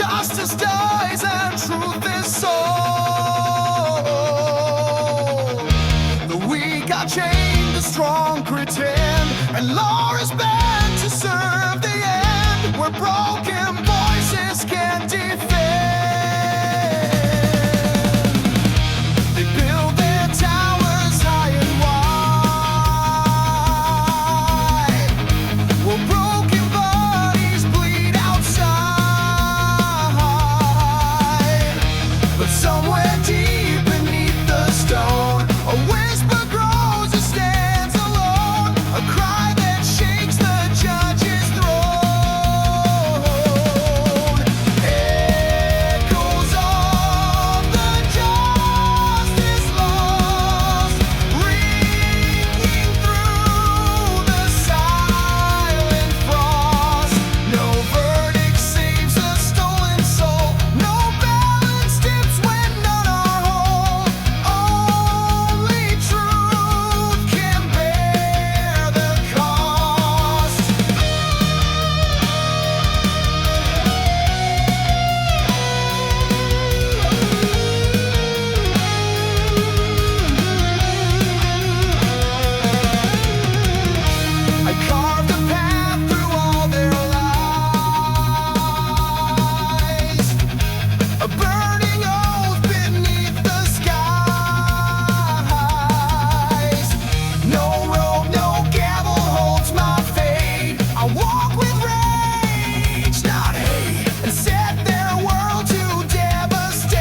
Justice dies and truth is sold. The weak are chained, the strong pretend, and law is bent to serve the end, where broken voices can't defend. They build their towers high and wide, where broken bodies bleed outside. But somewhere deep beneath the stone, a whisper grows and stands alone, a cry that shakes the judge's throne. Echoes of the justice lost, ringing through the silent frost. No verdict saves a stolen soul, no balance tips when none are whole. Only truth can bear the cost. I carved a path through all their lies, a burning oath beneath the skies. No rope, no gavel holds my fate. I walk with rage, not hate, and set their world to devastate.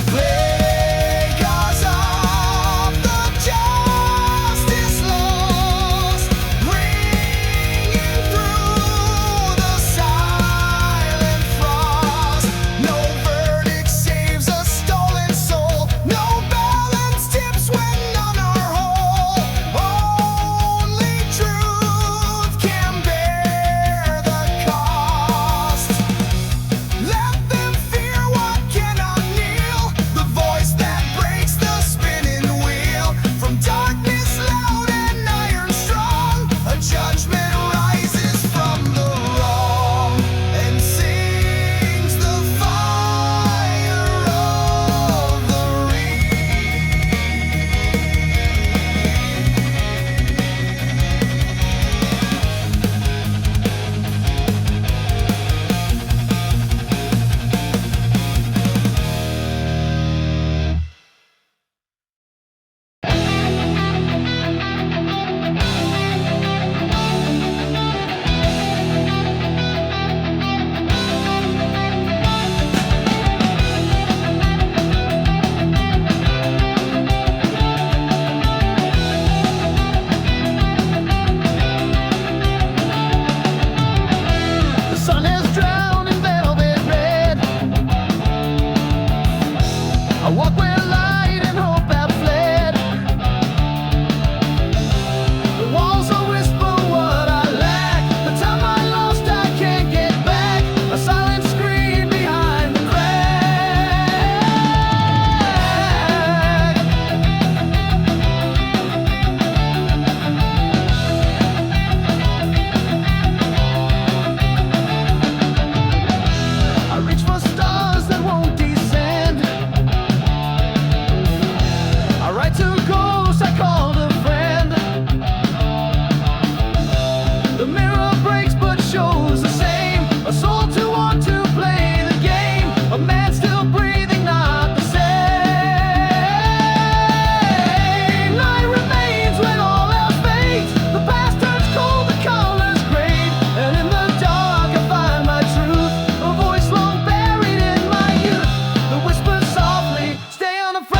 Plagues of the justice lost, ringing through the silent frost. No verdict saves a stolen soul, no balance tips when none are whole. Only truth can bear the cost. Let them fear what cannot kneel, the voice that breaks the spinning wheel. From darkness loud and iron strong, a judgment rises from the wrong and sings the fire of the ring. The sun is drowned in velvet red. I walk where light and hope have fled. The walls will whisper what I lack. The time I lost I can't get back. A silent scream behind the crack. I reach for stars that won't descend. I write to ghosts I called a friend. The mirror breaks but shows the same. A soul to want to play the game. A man still breathing, not the same. Night remains when all else fades. The past turns cold, the colors grade. And in the dark I find my truth. A voice long buried in my youth. The whispers softly, stay unafraid.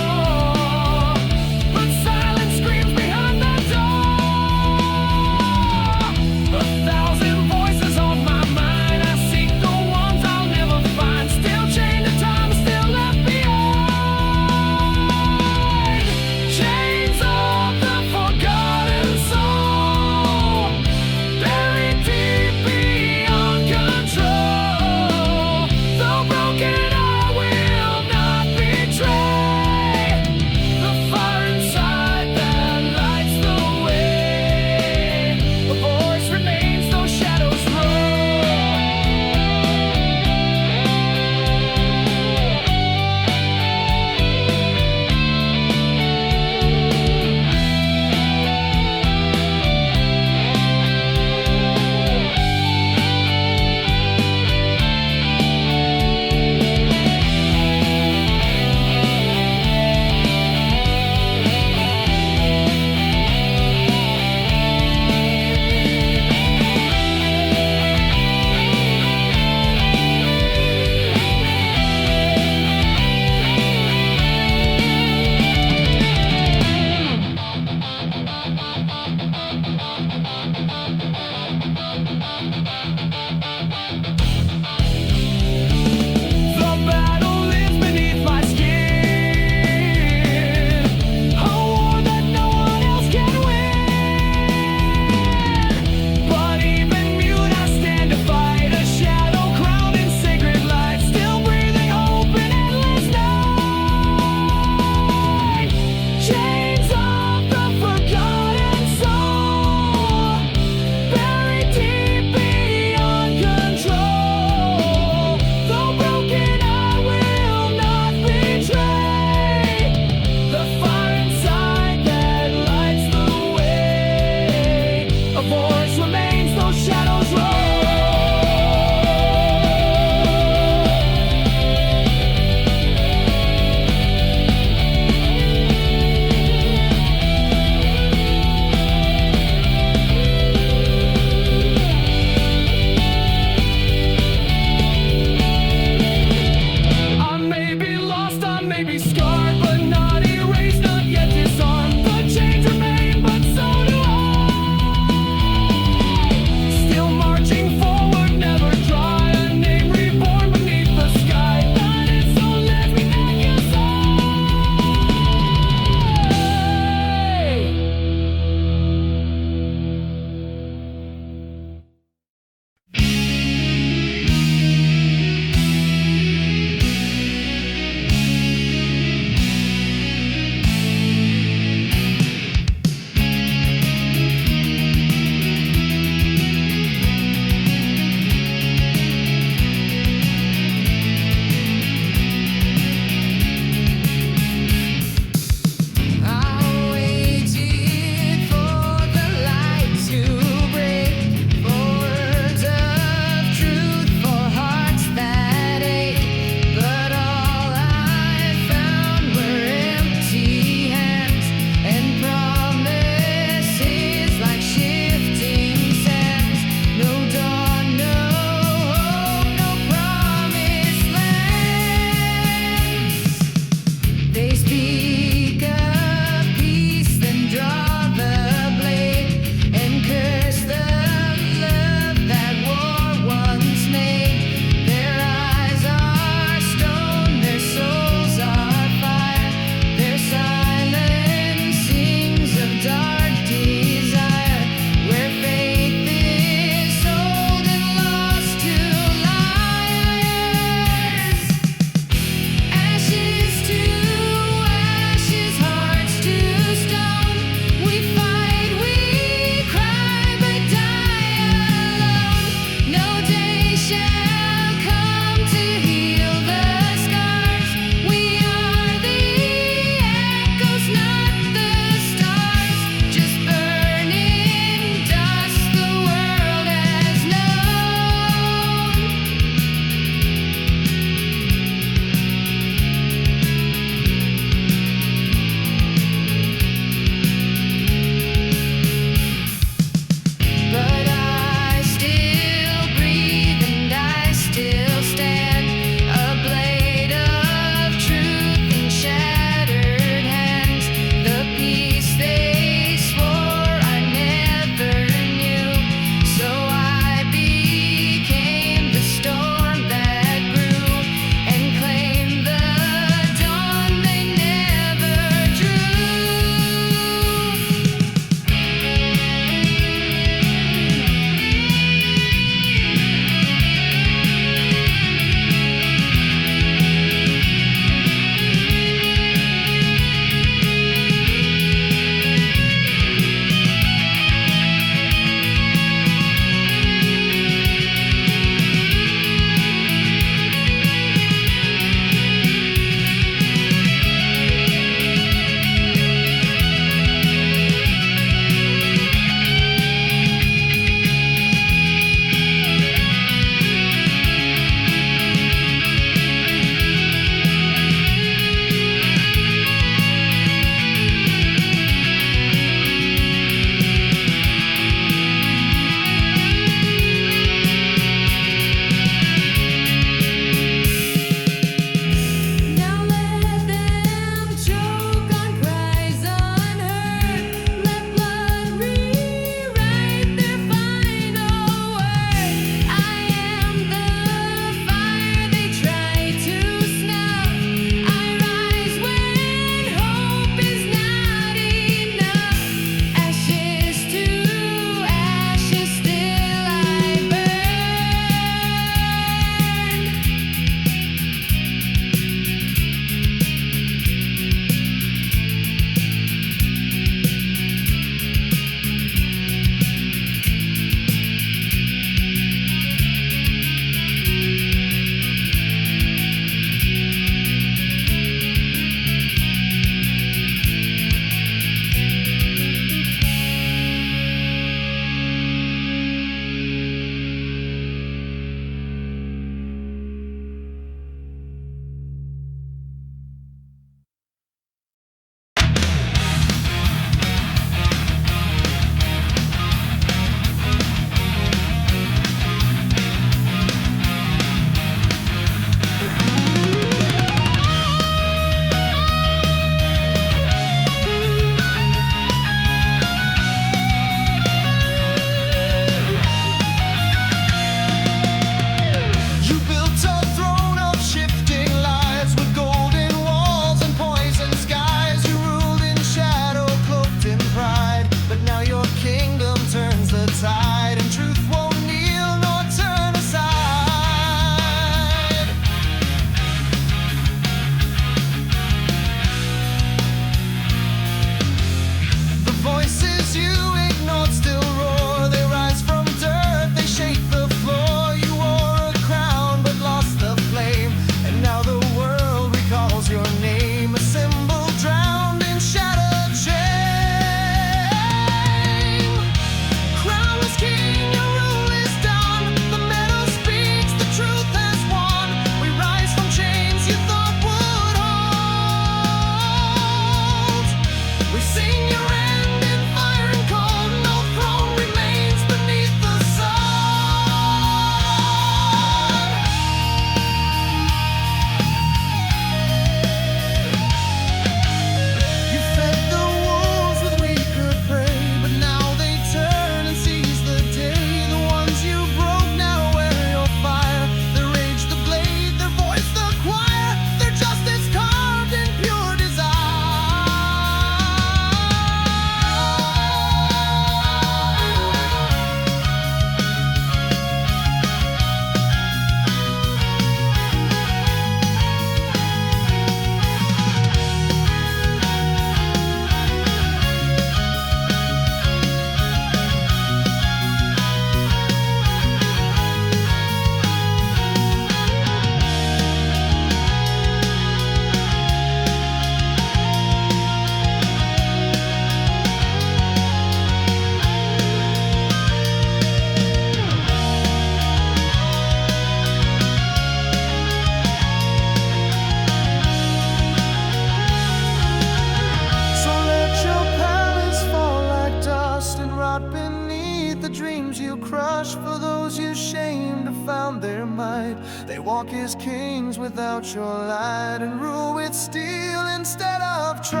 dreams you crush, for those you shamed have found their might. They walk as kings without your light, and rule with steel instead of trust.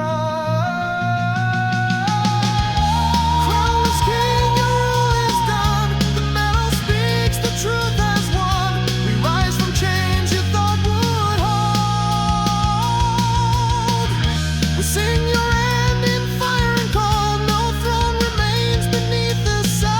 Crownless king, your rule is done. The metal speaks, the truth has won. We rise from chains you thought would hold. We sing your end in fire and cold. No throne remains beneath the sun.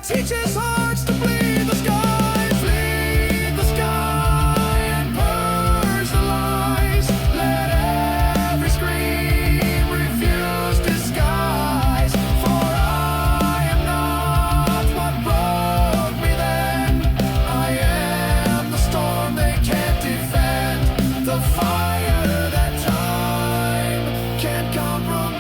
Teaches hearts to bleed the sky, flee the sky, and purge the lies. Let every scream refuse disguise. For I am not what broke me then. I am the storm they can't defend, the fire that time can't compromise.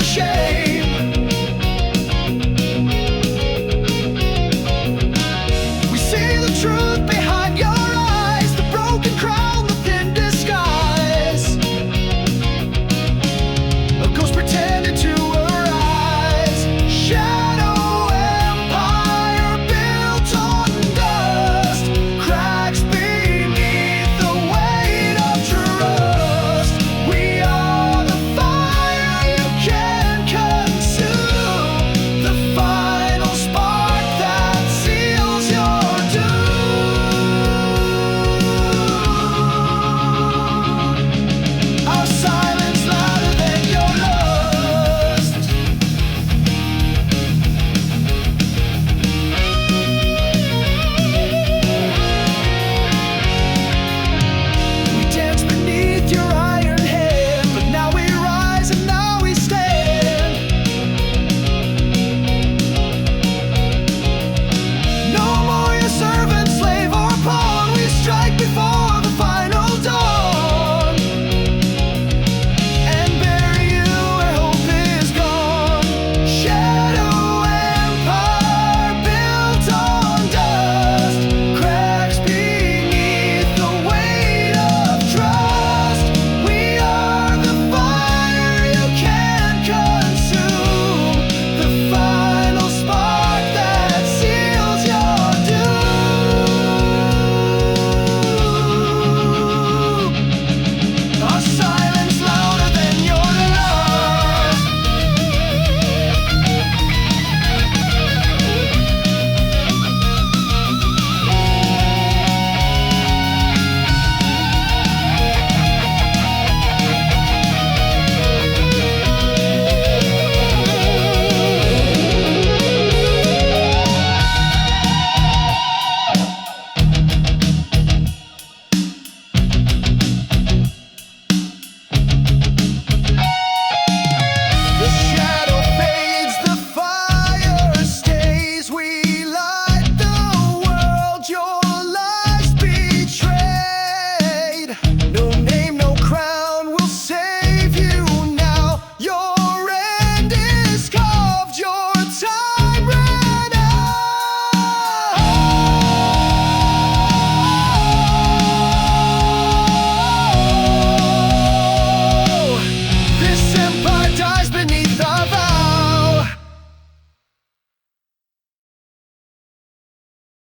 shade.